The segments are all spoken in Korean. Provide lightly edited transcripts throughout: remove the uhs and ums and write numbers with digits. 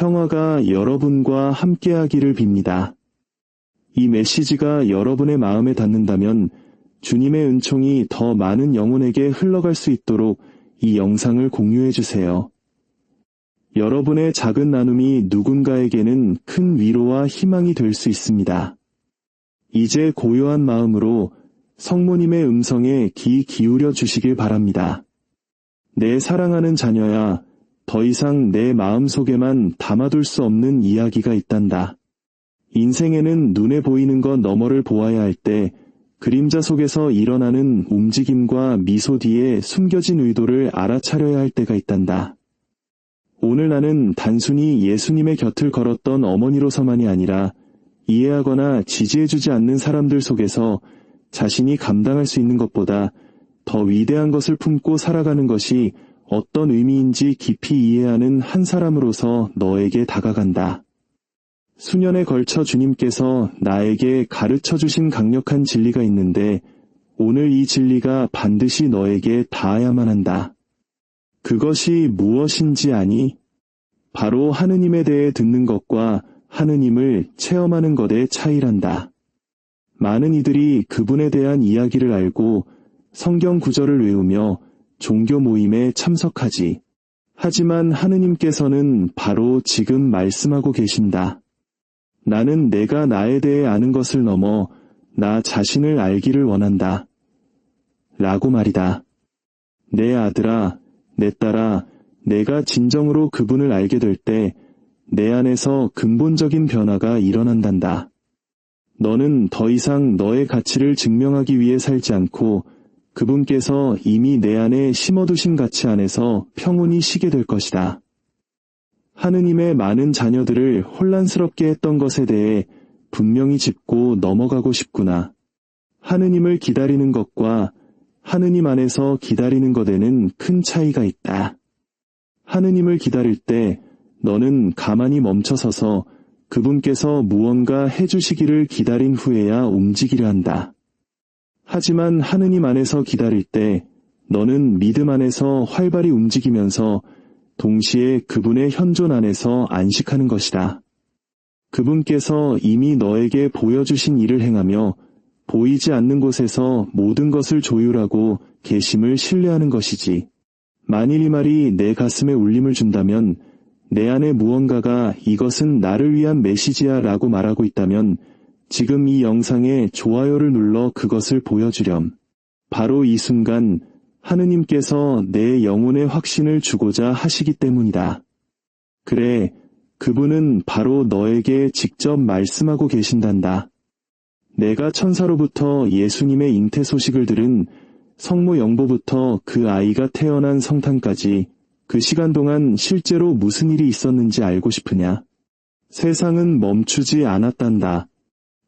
평화가 여러분과 함께하기를 빕니다. 이 메시지가 여러분의 마음에 닿는다면 주님의 은총이 더 많은 영혼에게 흘러갈 수 있도록 이 영상을 공유해 주세요. 여러분의 작은 나눔이 누군가에게는 큰 위로와 희망이 될 수 있습니다. 이제 고요한 마음으로 성모님의 음성에 귀 기울여 주시길 바랍니다. 내 사랑하는 자녀야, 더 이상 내 마음속에만 담아둘 수 없는 이야기가 있단다. 인생에는 눈에 보이는 것 너머를 보아야 할 때 그림자 속에서 일어나는 움직임과 미소 뒤에 숨겨진 의도를 알아차려야 할 때가 있단다. 오늘 나는 단순히 예수님의 곁을 걸었던 어머니로서만이 아니라 이해하거나 지지해주지 않는 사람들 속에서 자신이 감당할 수 있는 것보다 더 위대한 것을 품고 살아가는 것이 어떤 의미인지 깊이 이해하는 한 사람으로서 너에게 다가간다. 수년에 걸쳐 주님께서 나에게 가르쳐 주신 강력한 진리가 있는데 오늘 이 진리가 반드시 너에게 닿아야만 한다. 그것이 무엇인지 아니? 바로 하느님에 대해 듣는 것과 하느님을 체험하는 것의 차이란다. 많은 이들이 그분에 대한 이야기를 알고 성경 구절을 외우며 종교 모임에 참석하지. 하지만 하느님께서는 바로 지금 말씀하고 계신다. 나는 내가 나에 대해 아는 것을 넘어 나 자신을 알기를 원한다. 라고 말이다. 내 아들아, 내 딸아, 내가 진정으로 그분을 알게 될 때 내 안에서 근본적인 변화가 일어난단다. 너는 더 이상 너의 가치를 증명하기 위해 살지 않고 그분께서 이미 내 안에 심어두신 가치 안에서 평온히 쉬게 될 것이다. 하느님의 많은 자녀들을 혼란스럽게 했던 것에 대해 분명히 짚고 넘어가고 싶구나. 하느님을 기다리는 것과 하느님 안에서 기다리는 것에는 큰 차이가 있다. 하느님을 기다릴 때 너는 가만히 멈춰서서 그분께서 무언가 해주시기를 기다린 후에야 움직이려 한다. 하지만 하느님 안에서 기다릴 때 너는 믿음 안에서 활발히 움직이면서 동시에 그분의 현존 안에서 안식하는 것이다. 그분께서 이미 너에게 보여주신 일을 행하며 보이지 않는 곳에서 모든 것을 조율하고 계심을 신뢰하는 것이지. 만일 이 말이 내 가슴에 울림을 준다면 내 안에 무언가가 이것은 나를 위한 메시지야 라고 말하고 있다면 지금 이 영상에 좋아요를 눌러 그것을 보여주렴. 바로 이 순간 하느님께서 내 영혼의 확신을 주고자 하시기 때문이다. 그래, 그분은 바로 너에게 직접 말씀하고 계신단다. 내가 천사로부터 예수님의 잉태 소식을 들은 성모 영보부터 그 아이가 태어난 성탄까지 그 시간 동안 실제로 무슨 일이 있었는지 알고 싶으냐? 세상은 멈추지 않았단다.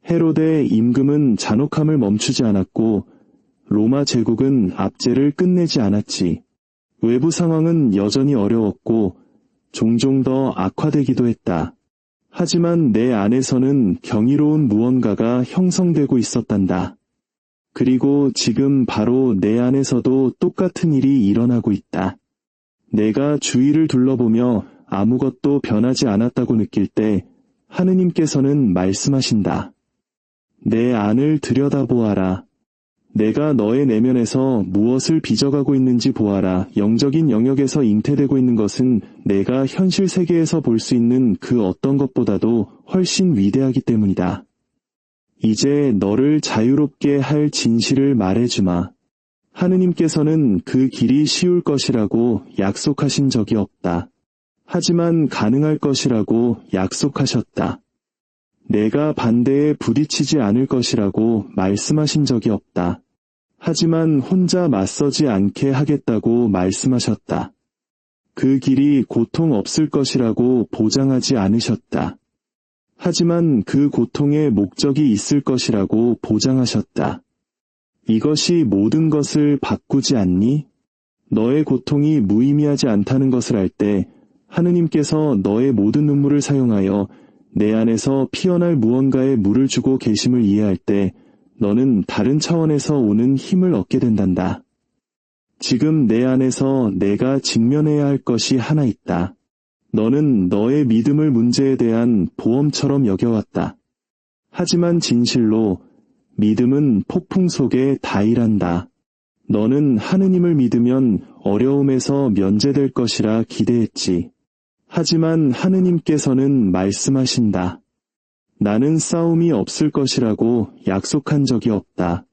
헤로데 임금은 잔혹함을 멈추지 않았고 로마 제국은 압제를 끝내지 않았지. 외부 상황은 여전히 어려웠고 종종 더 악화되기도 했다. 하지만 내 안에서는 경이로운 무언가가 형성되고 있었단다. 그리고 지금 바로 내 안에서도 똑같은 일이 일어나고 있다. 내가 주위를 둘러보며 아무것도 변하지 않았다고 느낄 때 하느님께서는 말씀하신다. 내 안을 들여다보아라. 내가 너의 내면에서 무엇을 빚어가고 있는지 보아라. 영적인 영역에서 잉태되고 있는 것은 내가 현실 세계에서 볼 수 있는 그 어떤 것보다도 훨씬 위대하기 때문이다. 이제 너를 자유롭게 할 진실을 말해주마. 하느님께서는 그 길이 쉬울 것이라고 약속하신 적이 없다. 하지만 가능할 것이라고 약속하셨다. 내가 반대에 부딪히지 않을 것이라고 말씀하신 적이 없다. 하지만 혼자 맞서지 않게 하겠다고 말씀하셨다. 그 길이 고통 없을 것이라고 보장하지 않으셨다. 하지만 그 고통에 목적이 있을 것이라고 보장하셨다. 이것이 모든 것을 바꾸지 않니? 너의 고통이 무의미하지 않다는 것을 알 때 하느님께서 너의 모든 눈물을 사용하여 내 안에서 피어날 무언가에 물을 주고 계심을 이해할 때 너는 다른 차원에서 오는 힘을 얻게 된단다. 지금 내 안에서 내가 직면해야 할 것이 하나 있다. 너는 너의 믿음을 문제에 대한 보험처럼 여겨왔다. 하지만 진실로 믿음은 폭풍 속에 다일한다. 너는 하느님을 믿으면 어려움에서 면제될 것이라 기대했지. 하지만 하느님께서는 말씀하신다. 나는 싸움이 없을 것이라고 약속한 적이 없다.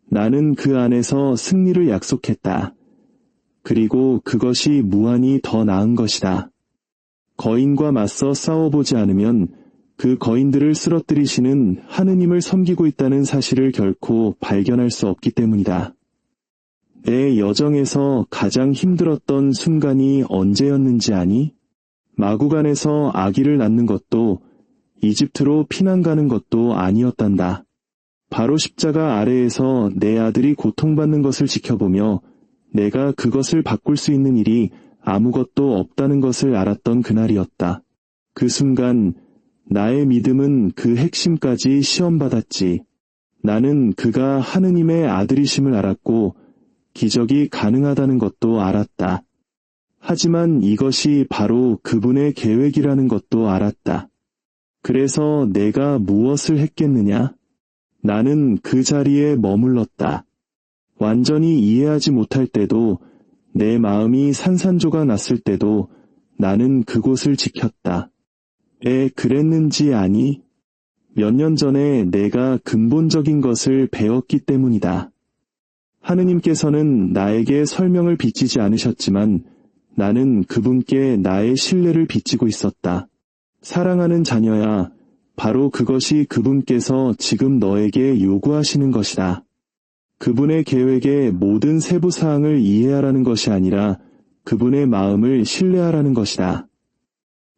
나는 그 안에서 승리를 약속했다. 그리고 그것이 무한히 더 나은 것이다. 거인과 맞서 싸워보지 않으면 그 거인들을 쓰러뜨리시는 하느님을 섬기고 있다는 사실을 결코 발견할 수 없기 때문이다. 내 여정에서 가장 힘들었던 순간이 언제였는지 아니? 마구간에서 아기를 낳는 것도 이집트로 피난 가는 것도 아니었단다. 바로 십자가 아래에서 내 아들이 고통받는 것을 지켜보며 내가 그것을 바꿀 수 있는 일이 아무것도 없다는 것을 알았던 그날이었다. 그 순간 나의 믿음은 그 핵심까지 시험받았지. 나는 그가 하느님의 아들이심을 알았고 기적이 가능하다는 것도 알았다. 하지만 이것이 바로 그분의 계획이라는 것도 알았다. 그래서 내가 무엇을 했겠느냐? 나는 그 자리에 머물렀다. 완전히 이해하지 못할 때도, 내 마음이 산산조각 났을 때도 나는 그곳을 지켰다. 왜 그랬는지 아니? 몇 년 전에 내가 근본적인 것을 배웠기 때문이다. 하느님께서는 나에게 설명을 빚지지 않으셨지만 나는 그분께 나의 신뢰를 빚지고 있었다. 사랑하는 자녀야, 바로 그것이 그분께서 지금 너에게 요구하시는 것이다. 그분의 계획의 모든 세부 사항을 이해하라는 것이 아니라 그분의 마음을 신뢰하라는 것이다.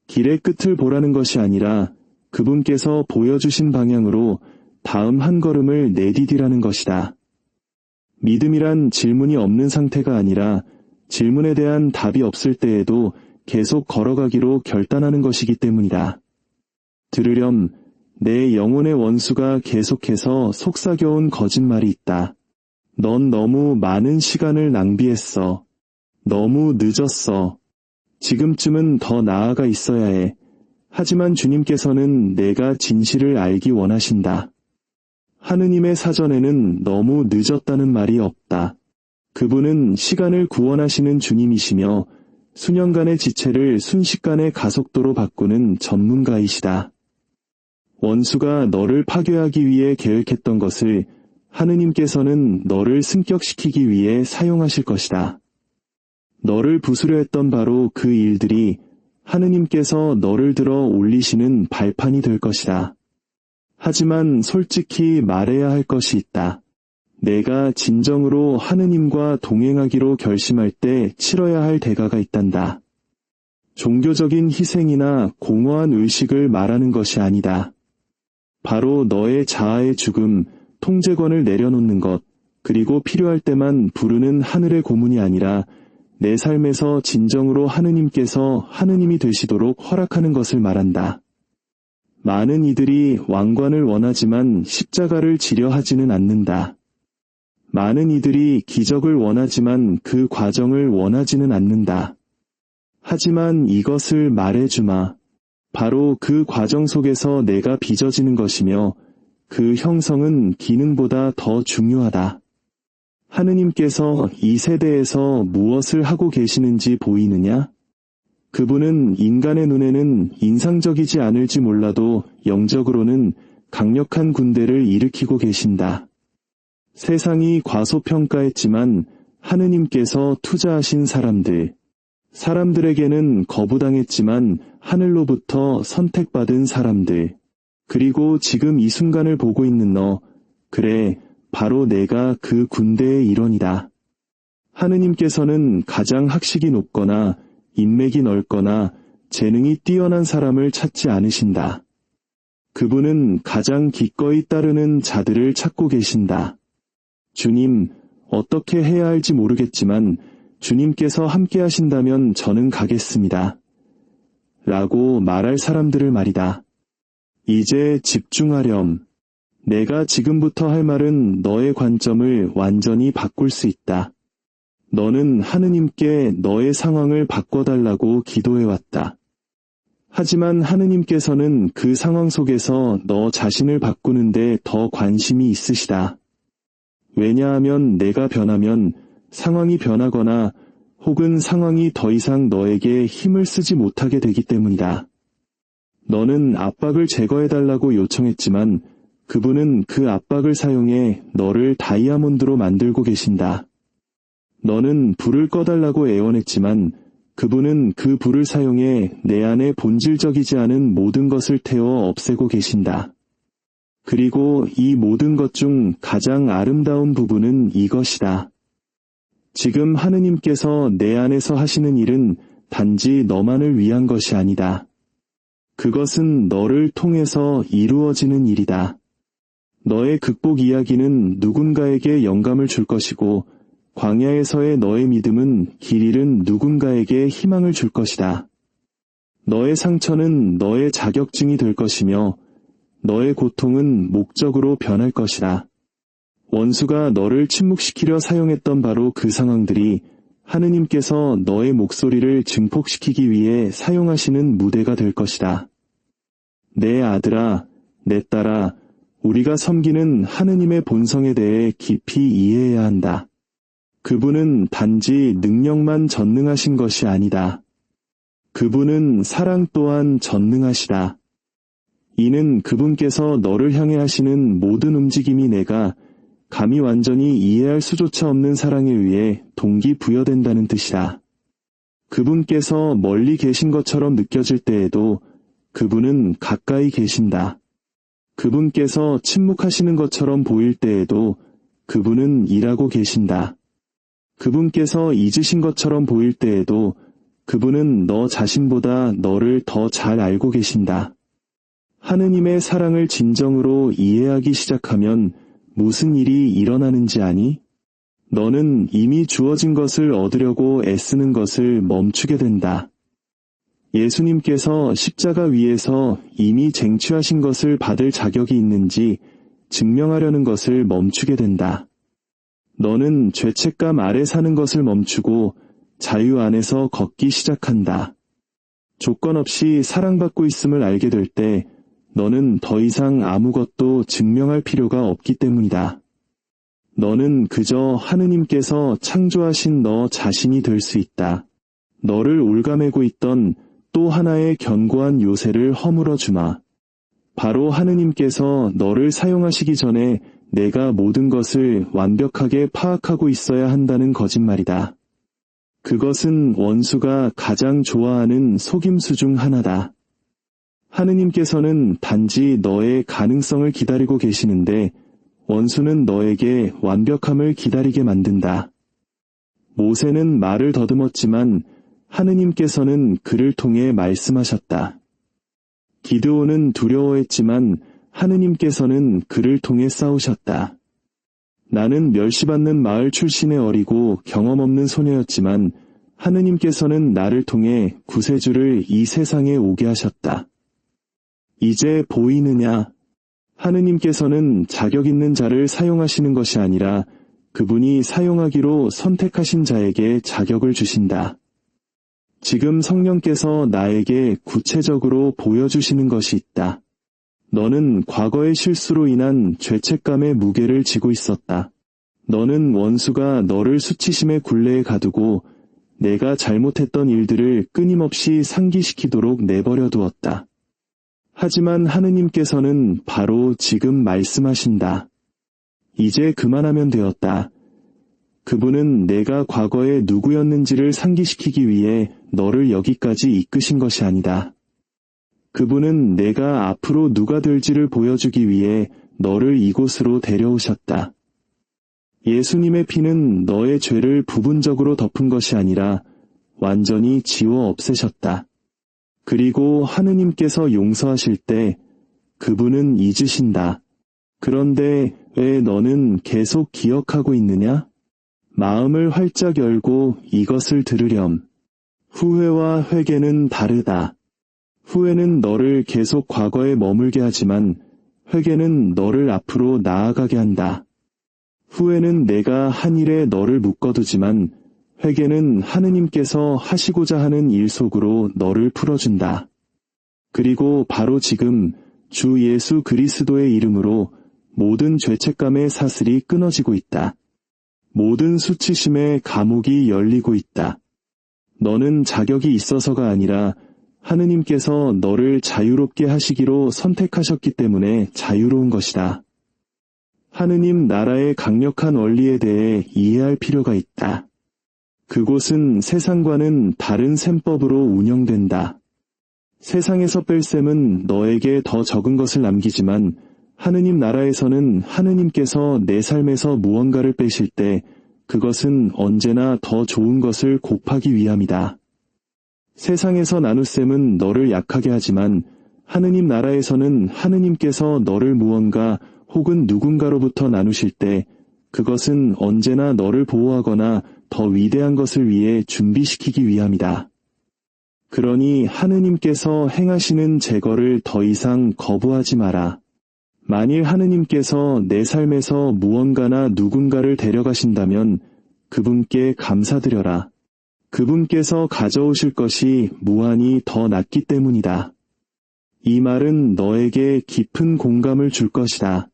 길의 끝을 보라는 것이 아니라 그분께서 보여주신 방향으로 다음 한 걸음을 내디디라는 것이다. 믿음이란 질문이 없는 상태가 아니라 질문에 대한 답이 없을 때에도 계속 걸어가기로 결단하는 것이기 때문이다. 들으렴, 내 영혼의 원수가 계속해서 속삭여온 거짓말이 있다. 넌 너무 많은 시간을 낭비했어. 너무 늦었어. 지금쯤은 더 나아가 있어야 해. 하지만 주님께서는 내가 진실을 알기 원하신다. 하느님의 사전에는 너무 늦었다는 말이 없다. 그분은 시간을 구원하시는 주님이시며 수년간의 지체를 순식간에 가속도로 바꾸는 전문가이시다. 원수가 너를 파괴하기 위해 계획했던 것을 하느님께서는 너를 승격시키기 위해 사용하실 것이다. 너를 부수려 했던 바로 그 일들이 하느님께서 너를 들어 올리시는 발판이 될 것이다. 하지만 솔직히 말해야 할 것이 있다. 내가 진정으로 하느님과 동행하기로 결심할 때 치러야 할 대가가 있단다. 종교적인 희생이나 공허한 의식을 말하는 것이 아니다. 바로 너의 자아의 죽음, 통제권을 내려놓는 것, 그리고 필요할 때만 부르는 하늘의 고문이 아니라 내 삶에서 진정으로 하느님께서 하느님이 되시도록 허락하는 것을 말한다. 많은 이들이 왕관을 원하지만 십자가를 지려 하지는 않는다. 많은 이들이 기적을 원하지만 그 과정을 원하지는 않는다. 하지만 이것을 말해주마. 바로 그 과정 속에서 내가 빚어지는 것이며 그 형성은 기능보다 더 중요하다. 하느님께서 이 세대에서 무엇을 하고 계시는지 보이느냐? 그분은 인간의 눈에는 인상적이지 않을지 몰라도 영적으로는 강력한 군대를 일으키고 계신다. 세상이 과소평가했지만 하느님께서 투자하신 사람들에게는 거부당했지만 하늘로부터 선택받은 사람들, 그리고 지금 이 순간을 보고 있는 너, 그래, 바로 내가 그 군대의 일원이다. 하느님께서는 가장 학식이 높거나 인맥이 넓거나 재능이 뛰어난 사람을 찾지 않으신다. 그분은 가장 기꺼이 따르는 자들을 찾고 계신다. 주님, 어떻게 해야 할지 모르겠지만 주님께서 함께 하신다면 저는 가겠습니다. 라고 말할 사람들을 말이다. 이제 집중하렴. 내가 지금부터 할 말은 너의 관점을 완전히 바꿀 수 있다. 너는 하느님께 너의 상황을 바꿔달라고 기도해왔다. 하지만 하느님께서는 그 상황 속에서 너 자신을 바꾸는데 더 관심이 있으시다. 왜냐하면 내가 변하면 상황이 변하거나 혹은 상황이 더 이상 너에게 힘을 쓰지 못하게 되기 때문이다. 너는 압박을 제거해달라고 요청했지만 그분은 그 압박을 사용해 너를 다이아몬드로 만들고 계신다. 너는 불을 꺼달라고 애원했지만 그분은 그 불을 사용해 내 안에 본질적이지 않은 모든 것을 태워 없애고 계신다. 그리고 이 모든 것 중 가장 아름다운 부분은 이것이다. 지금 하느님께서 내 안에서 하시는 일은 단지 너만을 위한 것이 아니다. 그것은 너를 통해서 이루어지는 일이다. 너의 극복 이야기는 누군가에게 영감을 줄 것이고 광야에서의 너의 믿음은 길 잃은 누군가에게 희망을 줄 것이다. 너의 상처는 너의 자격증이 될 것이며 너의 고통은 목적으로 변할 것이다. 원수가 너를 침묵시키려 사용했던 바로 그 상황들이 하느님께서 너의 목소리를 증폭시키기 위해 사용하시는 무대가 될 것이다. 내 아들아, 내 딸아, 우리가 섬기는 하느님의 본성에 대해 깊이 이해해야 한다. 그분은 단지 능력만 전능하신 것이 아니다. 그분은 사랑 또한 전능하시다. 이는 그분께서 너를 향해 하시는 모든 움직임이 내가 감히 완전히 이해할 수조차 없는 사랑에 의해 동기부여된다는 뜻이다. 그분께서 멀리 계신 것처럼 느껴질 때에도 그분은 가까이 계신다. 그분께서 침묵하시는 것처럼 보일 때에도 그분은 일하고 계신다. 그분께서 잊으신 것처럼 보일 때에도 그분은 너 자신보다 너를 더 잘 알고 계신다. 하느님의 사랑을 진정으로 이해하기 시작하면 무슨 일이 일어나는지 아니? 너는 이미 주어진 것을 얻으려고 애쓰는 것을 멈추게 된다. 예수님께서 십자가 위에서 이미 쟁취하신 것을 받을 자격이 있는지 증명하려는 것을 멈추게 된다. 너는 죄책감 아래 사는 것을 멈추고 자유 안에서 걷기 시작한다. 조건 없이 사랑받고 있음을 알게 될 때 너는 더 이상 아무것도 증명할 필요가 없기 때문이다. 너는 그저 하느님께서 창조하신 너 자신이 될 수 있다. 너를 올가매고 있던 또 하나의 견고한 요새를 허물어 주마. 바로 하느님께서 너를 사용하시기 전에 내가 모든 것을 완벽하게 파악하고 있어야 한다는 거짓말이다. 그것은 원수가 가장 좋아하는 속임수 중 하나다. 하느님께서는 단지 너의 가능성을 기다리고 계시는데 원수는 너에게 완벽함을 기다리게 만든다. 모세는 말을 더듬었지만 하느님께서는 그를 통해 말씀하셨다. 기드온은 두려워했지만 하느님께서는 그를 통해 싸우셨다. 나는 멸시받는 마을 출신의 어리고 경험 없는 소녀였지만 하느님께서는 나를 통해 구세주를 이 세상에 오게 하셨다. 이제 보이느냐? 하느님께서는 자격 있는 자를 사용하시는 것이 아니라 그분이 사용하기로 선택하신 자에게 자격을 주신다. 지금 성령께서 나에게 구체적으로 보여주시는 것이 있다. 너는 과거의 실수로 인한 죄책감의 무게를 지고 있었다. 너는 원수가 너를 수치심의 굴레에 가두고 내가 잘못했던 일들을 끊임없이 상기시키도록 내버려 두었다. 하지만 하느님께서는 바로 지금 말씀하신다. 이제 그만하면 되었다. 그분은 내가 과거에 누구였는지를 상기시키기 위해 너를 여기까지 이끄신 것이 아니다. 그분은 내가 앞으로 누가 될지를 보여주기 위해 너를 이곳으로 데려오셨다. 예수님의 피는 너의 죄를 부분적으로 덮은 것이 아니라 완전히 지워 없애셨다. 그리고 하느님께서 용서하실 때 그분은 잊으신다. 그런데 왜 너는 계속 기억하고 있느냐? 마음을 활짝 열고 이것을 들으렴. 후회와 회개는 다르다. 후회는 너를 계속 과거에 머물게 하지만 회개는 너를 앞으로 나아가게 한다. 후회는 내가 한 일에 너를 묶어두지만 회개는 하느님께서 하시고자 하는 일 속으로 너를 풀어준다. 그리고 바로 지금 주 예수 그리스도의 이름으로 모든 죄책감의 사슬이 끊어지고 있다. 모든 수치심의 감옥이 열리고 있다. 너는 자격이 있어서가 아니라 하느님께서 너를 자유롭게 하시기로 선택하셨기 때문에 자유로운 것이다. 하느님 나라의 강력한 원리에 대해 이해할 필요가 있다. 그곳은 세상과는 다른 셈법으로 운영된다. 세상에서 뺄 셈은 너에게 더 적은 것을 남기지만 하느님 나라에서는 하느님께서 내 삶에서 무언가를 빼실 때 그것은 언제나 더 좋은 것을 곱하기 위함이다. 세상에서 나눗셈은 너를 약하게 하지만 하느님 나라에서는 하느님께서 너를 무언가 혹은 누군가로부터 나누실 때 그것은 언제나 너를 보호하거나 더 위대한 것을 위해 준비시키기 위함이다. 그러니 하느님께서 행하시는 제거를 더 이상 거부하지 마라. 만일 하느님께서 내 삶에서 무언가나 누군가를 데려가신다면 그분께 감사드려라. 그분께서 가져오실 것이 무한히 더 낫기 때문이다. 이 말은 너에게 깊은 공감을 줄 것이다.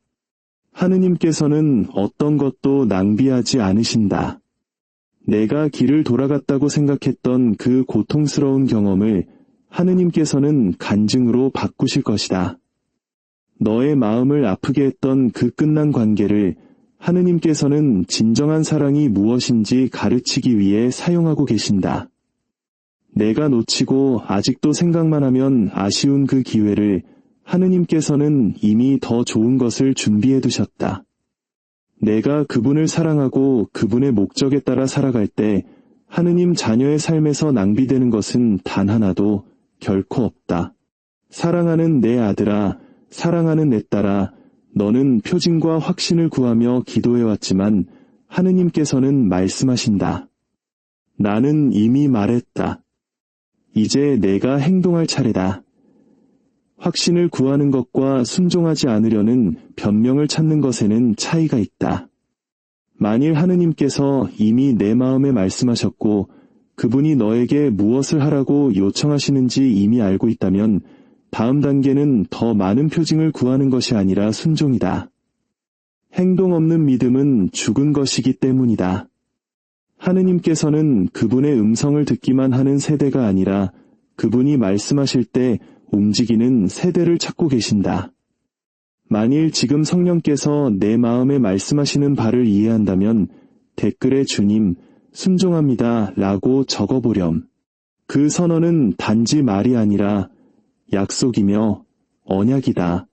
하느님께서는 어떤 것도 낭비하지 않으신다. 내가 길을 돌아갔다고 생각했던 그 고통스러운 경험을 하느님께서는 간증으로 바꾸실 것이다. 너의 마음을 아프게 했던 그 끝난 관계를 하느님께서는 진정한 사랑이 무엇인지 가르치기 위해 사용하고 계신다. 내가 놓치고 아직도 생각만 하면 아쉬운 그 기회를 하느님께서는 이미 더 좋은 것을 준비해 두셨다. 내가 그분을 사랑하고 그분의 목적에 따라 살아갈 때 하느님 자녀의 삶에서 낭비되는 것은 단 하나도 결코 없다. 사랑하는 내 아들아, 사랑하는 내 딸아, 너는 표징과 확신을 구하며 기도해왔지만 하느님께서는 말씀하신다. 나는 이미 말했다. 이제 내가 행동할 차례다. 확신을 구하는 것과 순종하지 않으려는 변명을 찾는 것에는 차이가 있다. 만일 하느님께서 이미 내 마음에 말씀하셨고 그분이 너에게 무엇을 하라고 요청하시는지 이미 알고 있다면 다음 단계는 더 많은 표징을 구하는 것이 아니라 순종이다. 행동 없는 믿음은 죽은 것이기 때문이다. 하느님께서는 그분의 음성을 듣기만 하는 세대가 아니라 그분이 말씀하실 때 움직이는 세대를 찾고 계신다. 만일 지금 성령께서 내 마음에 말씀하시는 바를 이해한다면 댓글에 주님, 순종합니다 라고 적어보렴. 그 선언은 단지 말이 아니라 약속이며 언약이다.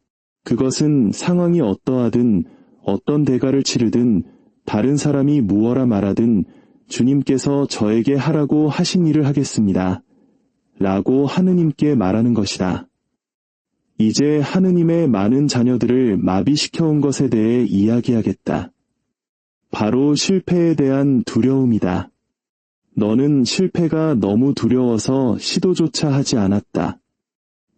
그것은 상황이 어떠하든 어떤 대가를 치르든 다른 사람이 무어라 말하든 주님께서 저에게 하라고 하신 일을 하겠습니다. 라고 하느님께 말하는 것이다. 이제 하느님의 많은 자녀들을 마비시켜온 것에 대해 이야기하겠다. 바로 실패에 대한 두려움이다. 너는 실패가 너무 두려워서 시도조차 하지 않았다.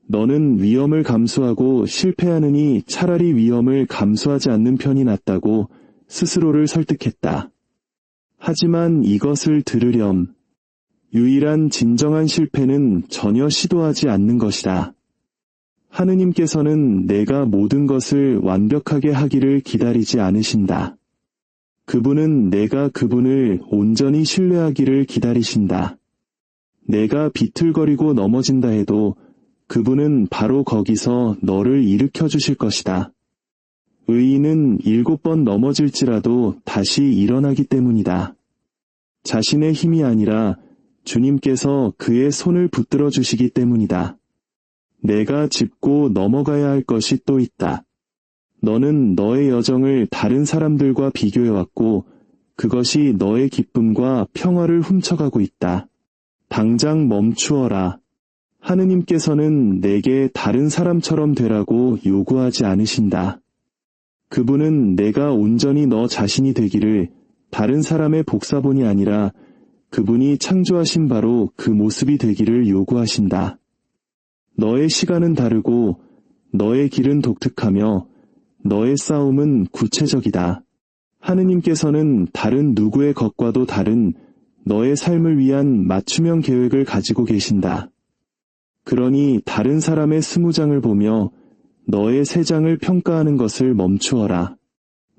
너는 위험을 감수하고 실패하느니 차라리 위험을 감수하지 않는 편이 낫다고 스스로를 설득했다. 하지만 이것을 들으렴. 유일한 진정한 실패는 전혀 시도하지 않는 것이다. 하느님께서는 내가 모든 것을 완벽하게 하기를 기다리지 않으신다. 그분은 내가 그분을 온전히 신뢰하기를 기다리신다. 내가 비틀거리고 넘어진다 해도 그분은 바로 거기서 너를 일으켜 주실 것이다. 의인은 7번 넘어질지라도 다시 일어나기 때문이다. 자신의 힘이 아니라 주님께서 그의 손을 붙들어 주시기 때문이다. 내가 짚고 넘어가야 할 것이 또 있다. 너는 너의 여정을 다른 사람들과 비교해왔고 그것이 너의 기쁨과 평화를 훔쳐가고 있다. 당장 멈추어라. 하느님께서는 내게 다른 사람처럼 되라고 요구하지 않으신다. 그분은 내가 온전히 너 자신이 되기를 다른 사람의 복사본이 아니라 그분이 창조하신 바로 그 모습이 되기를 요구하신다. 너의 시간은 다르고 너의 길은 독특하며 너의 싸움은 구체적이다. 하느님께서는 다른 누구의 것과도 다른 너의 삶을 위한 맞춤형 계획을 가지고 계신다. 그러니 다른 사람의 20장을 보며 너의 3장을 평가하는 것을 멈추어라.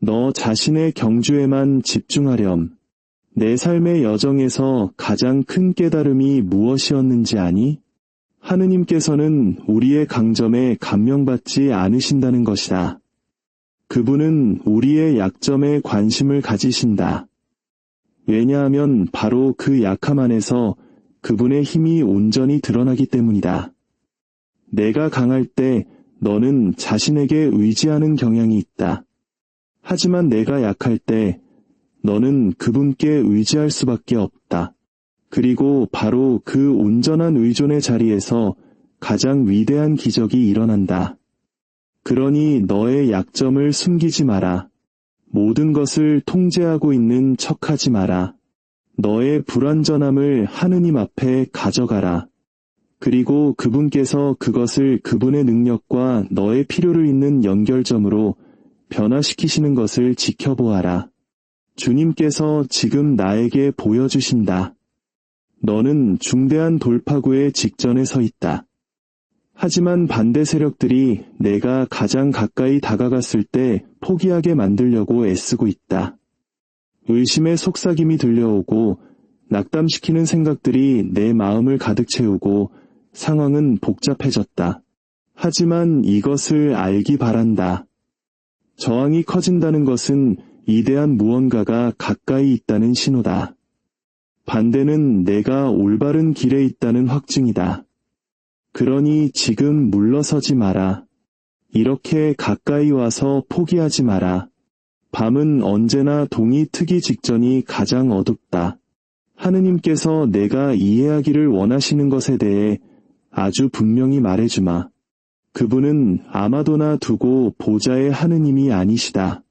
너 자신의 경주에만 집중하렴. 내 삶의 여정에서 가장 큰 깨달음이 무엇이었는지 아니? 하느님께서는 우리의 강점에 감명받지 않으신다는 것이다. 그분은 우리의 약점에 관심을 가지신다. 왜냐하면 바로 그 약함 안에서 그분의 힘이 온전히 드러나기 때문이다. 내가 강할 때 너는 자신에게 의지하는 경향이 있다. 하지만 내가 약할 때 너는 그분께 의지할 수밖에 없다. 그리고 바로 그 온전한 의존의 자리에서 가장 위대한 기적이 일어난다. 그러니 너의 약점을 숨기지 마라. 모든 것을 통제하고 있는 척하지 마라. 너의 불완전함을 하느님 앞에 가져가라. 그리고 그분께서 그것을 그분의 능력과 너의 필요를 잇는 연결점으로 변화시키시는 것을 지켜보아라. 주님께서 지금 나에게 보여주신다. 너는 중대한 돌파구의 직전에 서 있다. 하지만 반대 세력들이 내가 가장 가까이 다가갔을 때 포기하게 만들려고 애쓰고 있다. 의심의 속삭임이 들려오고 낙담시키는 생각들이 내 마음을 가득 채우고 상황은 복잡해졌다. 하지만 이것을 알기 바란다. 저항이 커진다는 것은 이대한 무언가가 가까이 있다는 신호다. 반대는 내가 올바른 길에 있다는 확증이다. 그러니 지금 물러서지 마라. 이렇게 가까이 와서 포기하지 마라. 밤은 언제나 동이 트기 직전이 가장 어둡다. 하느님께서 내가 이해하기를 원하시는 것에 대해 아주 분명히 말해주마. 그분은 아마도나 두고 보좌의 하느님이 아니시다.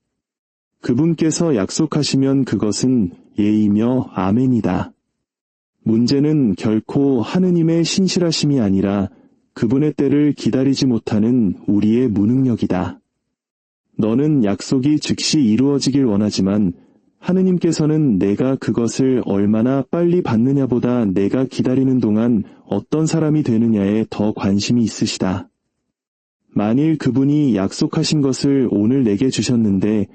그분께서 약속하시면 그것은 예이며 아멘이다. 문제는 결코 하느님의 신실하심이 아니라 그분의 때를 기다리지 못하는 우리의 무능력이다. 너는 약속이 즉시 이루어지길 원하지만 하느님께서는 내가 그것을 얼마나 빨리 받느냐보다 내가 기다리는 동안 어떤 사람이 되느냐에 더 관심이 있으시다. 만일 그분이 약속하신 것을 오늘 내게 주셨는데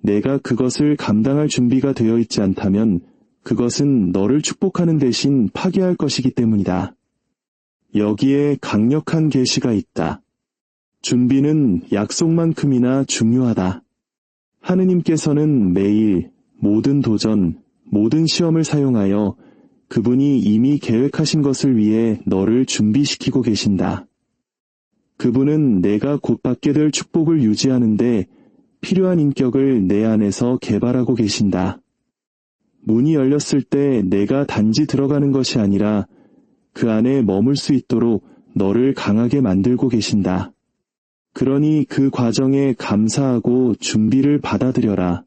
내가 그것을 감당할 준비가 되어 있지 않다면 그것은 너를 축복하는 대신 파괴할 것이기 때문이다. 여기에 강력한 계시가 있다. 준비는 약속만큼이나 중요하다. 하느님께서는 매일 모든 도전, 모든 시험을 사용하여 그분이 이미 계획하신 것을 위해 너를 준비시키고 계신다. 그분은 내가 곧 받게 될 축복을 유지하는데 필요한 인격을 내 안에서 개발하고 계신다. 문이 열렸을 때 내가 단지 들어가는 것이 아니라 그 안에 머물 수 있도록 너를 강하게 만들고 계신다. 그러니 그 과정에 감사하고 준비를 받아들여라.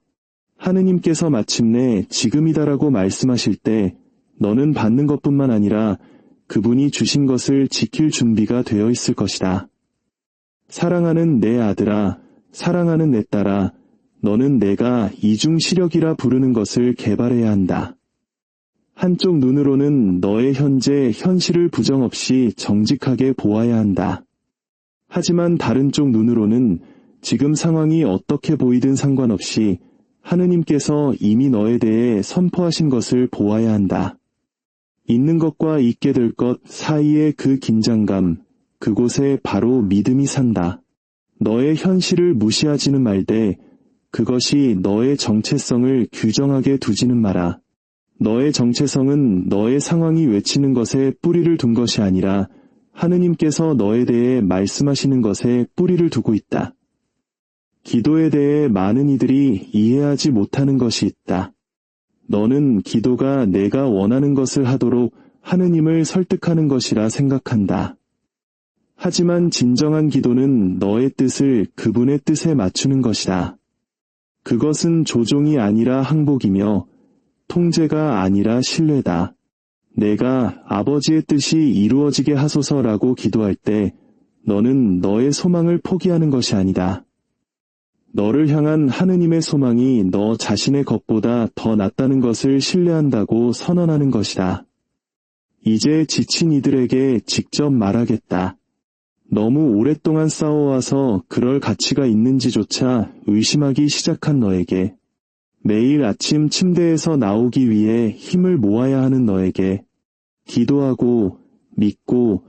하느님께서 마침내 지금이다라고 말씀하실 때 너는 받는 것뿐만 아니라 그분이 주신 것을 지킬 준비가 되어 있을 것이다. 사랑하는 내 아들아, 사랑하는 내 딸아, 너는 내가 이중시력이라 부르는 것을 개발해야 한다. 한쪽 눈으로는 너의 현재 현실을 부정없이 정직하게 보아야 한다. 하지만 다른 쪽 눈으로는 지금 상황이 어떻게 보이든 상관없이 하느님께서 이미 너에 대해 선포하신 것을 보아야 한다. 있는 것과 있게 될 것 사이의 그 긴장감, 그곳에 바로 믿음이 산다. 너의 현실을 무시하지는 말되 그것이 너의 정체성을 규정하게 두지는 마라. 너의 정체성은 너의 상황이 외치는 것에 뿌리를 둔 것이 아니라 하느님께서 너에 대해 말씀하시는 것에 뿌리를 두고 있다. 기도에 대해 많은 이들이 이해하지 못하는 것이 있다. 너는 기도가 내가 원하는 것을 하도록 하느님을 설득하는 것이라 생각한다. 하지만 진정한 기도는 너의 뜻을 그분의 뜻에 맞추는 것이다. 그것은 조종이 아니라 항복이며 통제가 아니라 신뢰다. 내가 아버지의 뜻이 이루어지게 하소서라고 기도할 때 너는 너의 소망을 포기하는 것이 아니다. 너를 향한 하느님의 소망이 너 자신의 것보다 더 낫다는 것을 신뢰한다고 선언하는 것이다. 이제 지친 이들에게 직접 말하겠다. 너무 오랫동안 싸워와서 그럴 가치가 있는지조차 의심하기 시작한 너에게, 매일 아침 침대에서 나오기 위해 힘을 모아야 하는 너에게, 기도하고 믿고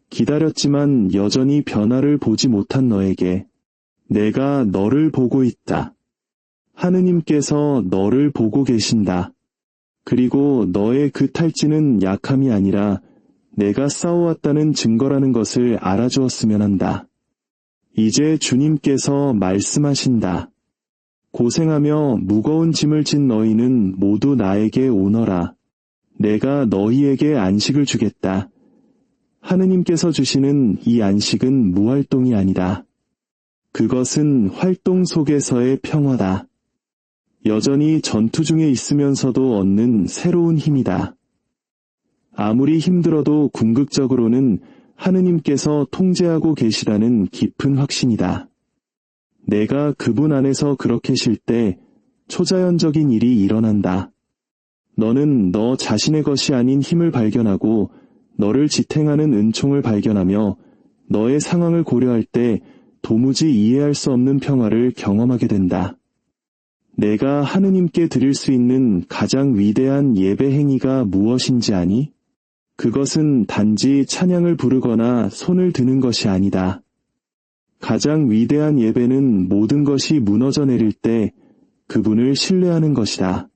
기다렸지만 여전히 변화를 보지 못한 너에게, 내가 너를 보고 있다. 하느님께서 너를 보고 계신다. 그리고 너의 그 탈진은 약함이 아니라 내가 싸워왔다는 증거라는 것을 알아주었으면 한다. 이제 주님께서 말씀하신다. 고생하며 무거운 짐을 진 너희는 모두 나에게 오너라. 내가 너희에게 안식을 주겠다. 하느님께서 주시는 이 안식은 무활동이 아니다. 그것은 활동 속에서의 평화다. 여전히 전투 중에 있으면서도 얻는 새로운 힘이다. 아무리 힘들어도 궁극적으로는 하느님께서 통제하고 계시다는 깊은 확신이다. 내가 그분 안에서 그렇게 쉴 때 초자연적인 일이 일어난다. 너는 너 자신의 것이 아닌 힘을 발견하고 너를 지탱하는 은총을 발견하며 너의 상황을 고려할 때 도무지 이해할 수 없는 평화를 경험하게 된다. 내가 하느님께 드릴 수 있는 가장 위대한 예배 행위가 무엇인지 아니? 그것은 단지 찬양을 부르거나 손을 드는 것이 아니다. 가장 위대한 예배는 모든 것이 무너져 내릴 때 그분을 신뢰하는 것이다.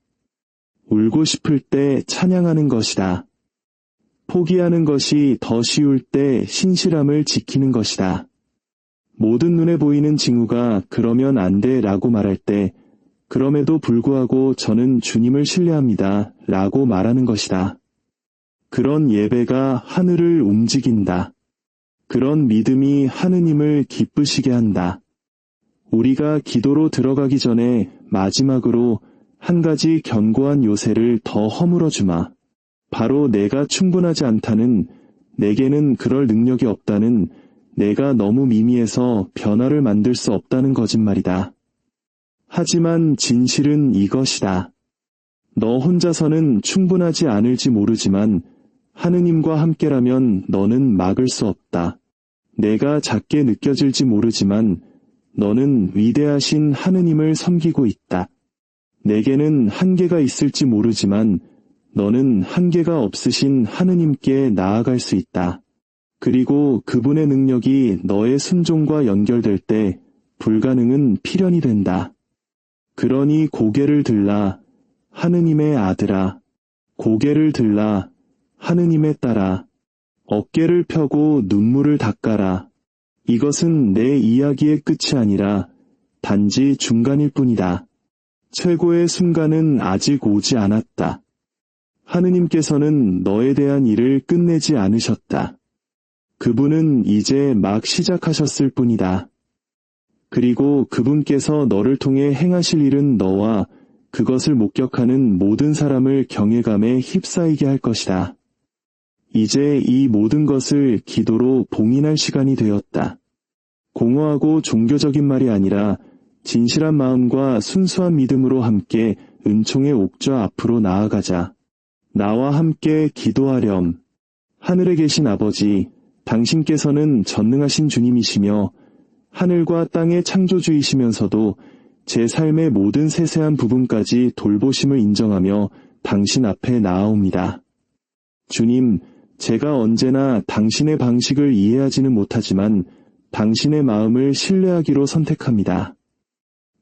울고 싶을 때 찬양하는 것이다. 포기하는 것이 더 쉬울 때 신실함을 지키는 것이다. 모든 눈에 보이는 징후가 그러면 안 돼 라고 말할 때 그럼에도 불구하고 저는 주님을 신뢰합니다 라고 말하는 것이다. 그런 예배가 하늘을 움직인다. 그런 믿음이 하느님을 기쁘시게 한다. 우리가 기도로 들어가기 전에 마지막으로 한 가지 견고한 요새를 더 허물어 주마. 바로 내가 충분하지 않다는, 내게는 그럴 능력이 없다는, 내가 너무 미미해서 변화를 만들 수 없다는 거짓말이다. 하지만 진실은 이것이다. 너 혼자서는 충분하지 않을지 모르지만 하느님과 함께라면 너는 막을 수 없다. 내가 작게 느껴질지 모르지만 너는 위대하신 하느님을 섬기고 있다. 내게는 한계가 있을지 모르지만 너는 한계가 없으신 하느님께 나아갈 수 있다. 그리고 그분의 능력이 너의 순종과 연결될 때 불가능은 필연이 된다. 그러니 고개를 들라, 하느님의 아들아. 고개를 들라, 하느님의 딸아. 어깨를 펴고 눈물을 닦아라. 이것은 내 이야기의 끝이 아니라 단지 중간일 뿐이다. 최고의 순간은 아직 오지 않았다. 하느님께서는 너에 대한 일을 끝내지 않으셨다. 그분은 이제 막 시작하셨을 뿐이다. 그리고 그분께서 너를 통해 행하실 일은 너와 그것을 목격하는 모든 사람을 경외감에 휩싸이게 할 것이다. 이제 이 모든 것을 기도로 봉인할 시간이 되었다. 공허하고 종교적인 말이 아니라 진실한 마음과 순수한 믿음으로 함께 은총의 옥좌 앞으로 나아가자. 나와 함께 기도하렴. 하늘에 계신 아버지, 당신께서는 전능하신 주님이시며 하늘과 땅의 창조주이시면서도 제 삶의 모든 세세한 부분까지 돌보심을 인정하며 당신 앞에 나아옵니다. 주님, 제가 언제나 당신의 방식을 이해하지는 못하지만 당신의 마음을 신뢰하기로 선택합니다.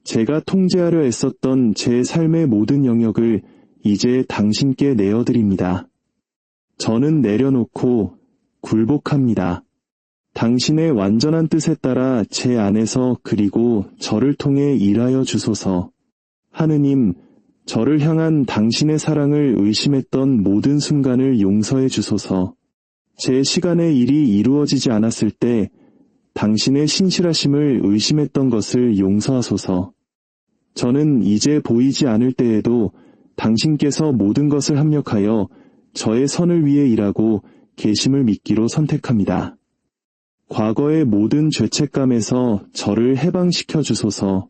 제가 통제하려 애썼던 제 삶의 모든 영역을 이제 당신께 내어드립니다. 저는 내려놓고 굴복합니다. 당신의 완전한 뜻에 따라 제 안에서 그리고 저를 통해 일하여 주소서. 하느님, 저를 향한 당신의 사랑을 의심했던 모든 순간을 용서해 주소서. 제 시간에 일이 이루어지지 않았을 때 당신의 신실하심을 의심했던 것을 용서하소서. 저는 이제 보이지 않을 때에도 당신께서 모든 것을 합력하여 저의 선을 위해 일하고 계심을 믿기로 선택합니다. 과거의 모든 죄책감에서 저를 해방시켜 주소서.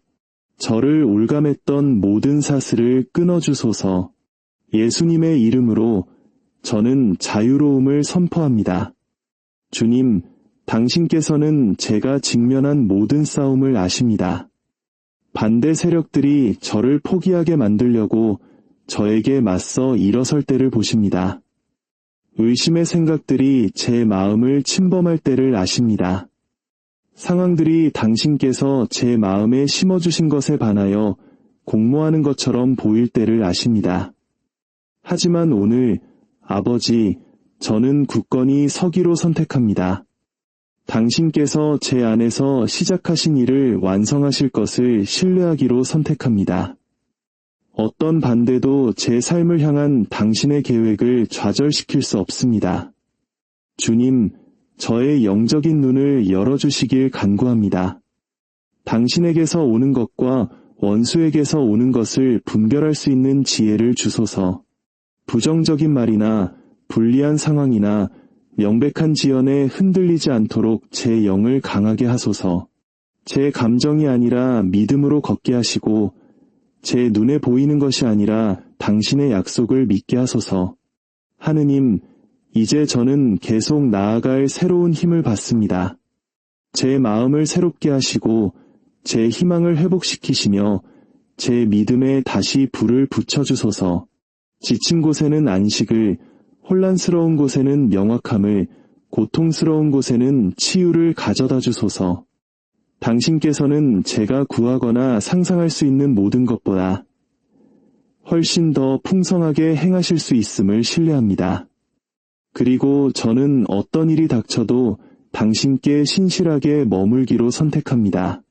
저를 올감했던 모든 사슬을 끊어 주소서. 예수님의 이름으로 저는 자유로움을 선포합니다. 주님, 당신께서는 제가 직면한 모든 싸움을 아십니다. 반대 세력들이 저를 포기하게 만들려고 저에게 맞서 일어설 때를 보십니다. 의심의 생각들이 제 마음을 침범할 때를 아십니다. 상황들이 당신께서 제 마음에 심어주신 것에 반하여 공모하는 것처럼 보일 때를 아십니다. 하지만 오늘, 아버지, 저는 굳건히 서기로 선택합니다. 당신께서 제 안에서 시작하신 일을 완성하실 것을 신뢰하기로 선택합니다. 어떤 반대도 제 삶을 향한 당신의 계획을 좌절시킬 수 없습니다. 주님, 저의 영적인 눈을 열어주시길 간구합니다. 당신에게서 오는 것과 원수에게서 오는 것을 분별할 수 있는 지혜를 주소서. 부정적인 말이나 불리한 상황이나 명백한 지연에 흔들리지 않도록 제 영을 강하게 하소서. 제 감정이 아니라 믿음으로 걷게 하시고 제 눈에 보이는 것이 아니라 당신의 약속을 믿게 하소서. 하느님, 이제 저는 계속 나아갈 새로운 힘을 받습니다. 제 마음을 새롭게 하시고 제 희망을 회복시키시며 제 믿음에 다시 불을 붙여주소서. 지친 곳에는 안식을, 혼란스러운 곳에는 명확함을, 고통스러운 곳에는 치유를 가져다 주소서. 당신께서는 제가 구하거나 상상할 수 있는 모든 것보다 훨씬 더 풍성하게 행하실 수 있음을 신뢰합니다. 그리고 저는 어떤 일이 닥쳐도 당신께 신실하게 머물기로 선택합니다.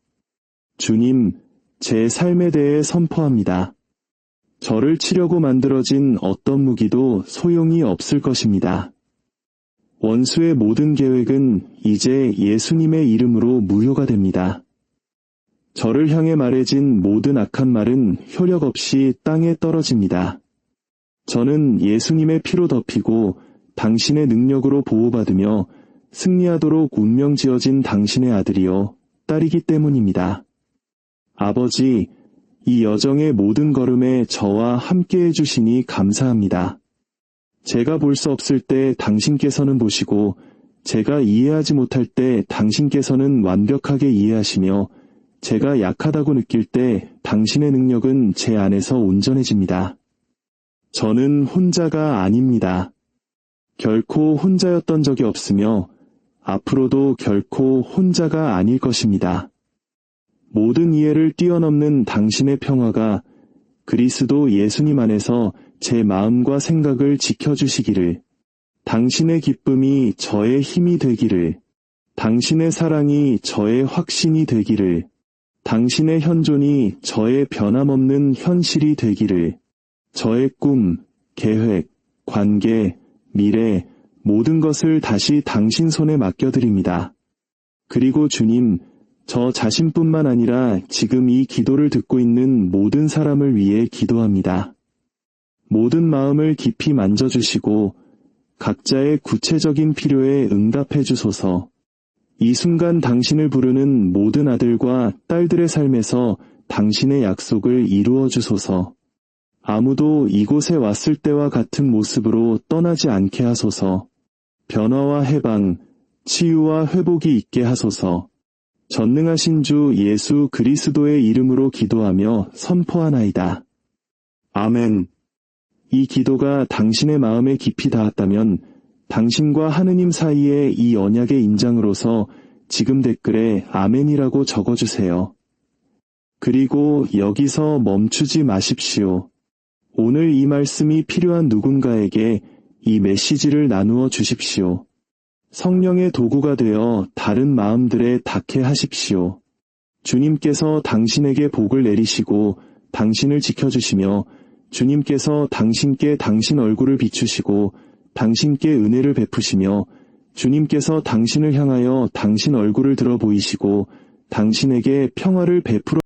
주님, 제 삶에 대해 선포합니다. 저를 치려고 만들어진 어떤 무기도 소용이 없을 것입니다. 원수의 모든 계획은 이제 예수님의 이름으로 무효가 됩니다. 저를 향해 말해진 모든 악한 말은 효력 없이 땅에 떨어집니다. 저는 예수님의 피로 덮이고 당신의 능력으로 보호받으며 승리하도록 운명 지어진 당신의 아들이요, 딸이기 때문입니다. 아버지, 이 여정의 모든 걸음에 저와 함께 해주시니 감사합니다. 제가 볼 수 없을 때 당신께서는 보시고 제가 이해하지 못할 때 당신께서는 완벽하게 이해하시며 제가 약하다고 느낄 때 당신의 능력은 제 안에서 온전해집니다. 저는 혼자가 아닙니다. 결코 혼자였던 적이 없으며 앞으로도 결코 혼자가 아닐 것입니다. 모든 이해를 뛰어넘는 당신의 평화가 그리스도 예수님 안에서 제 마음과 생각을 지켜주시기를, 당신의 기쁨이 저의 힘이 되기를, 당신의 사랑이 저의 확신이 되기를, 당신의 현존이 저의 변함없는 현실이 되기를, 저의 꿈, 계획, 관계, 미래, 모든 것을 다시 당신 손에 맡겨드립니다. 그리고 주님, 저 자신뿐만 아니라 지금 이 기도를 듣고 있는 모든 사람을 위해 기도합니다. 모든 마음을 깊이 만져주시고 각자의 구체적인 필요에 응답해 주소서. 이 순간 당신을 부르는 모든 아들과 딸들의 삶에서 당신의 약속을 이루어 주소서. 아무도 이곳에 왔을 때와 같은 모습으로 떠나지 않게 하소서. 변화와 해방, 치유와 회복이 있게 하소서. 전능하신 주 예수 그리스도의 이름으로 기도하며 선포하나이다. 아멘. 이 기도가 당신의 마음에 깊이 닿았다면 당신과 하느님 사이의 이 언약의 인장으로서 지금 댓글에 아멘이라고 적어주세요. 그리고 여기서 멈추지 마십시오. 오늘 이 말씀이 필요한 누군가에게 이 메시지를 나누어 주십시오. 성령의 도구가 되어 다른 마음들에 닿게 하십시오. 주님께서 당신에게 복을 내리시고 당신을 지켜주시며 주님께서 당신께 당신 얼굴을 비추시고 당신께 은혜를 베푸시며 주님께서 당신을 향하여 당신 얼굴을 들어 보이시고 당신에게 평화를 베풀어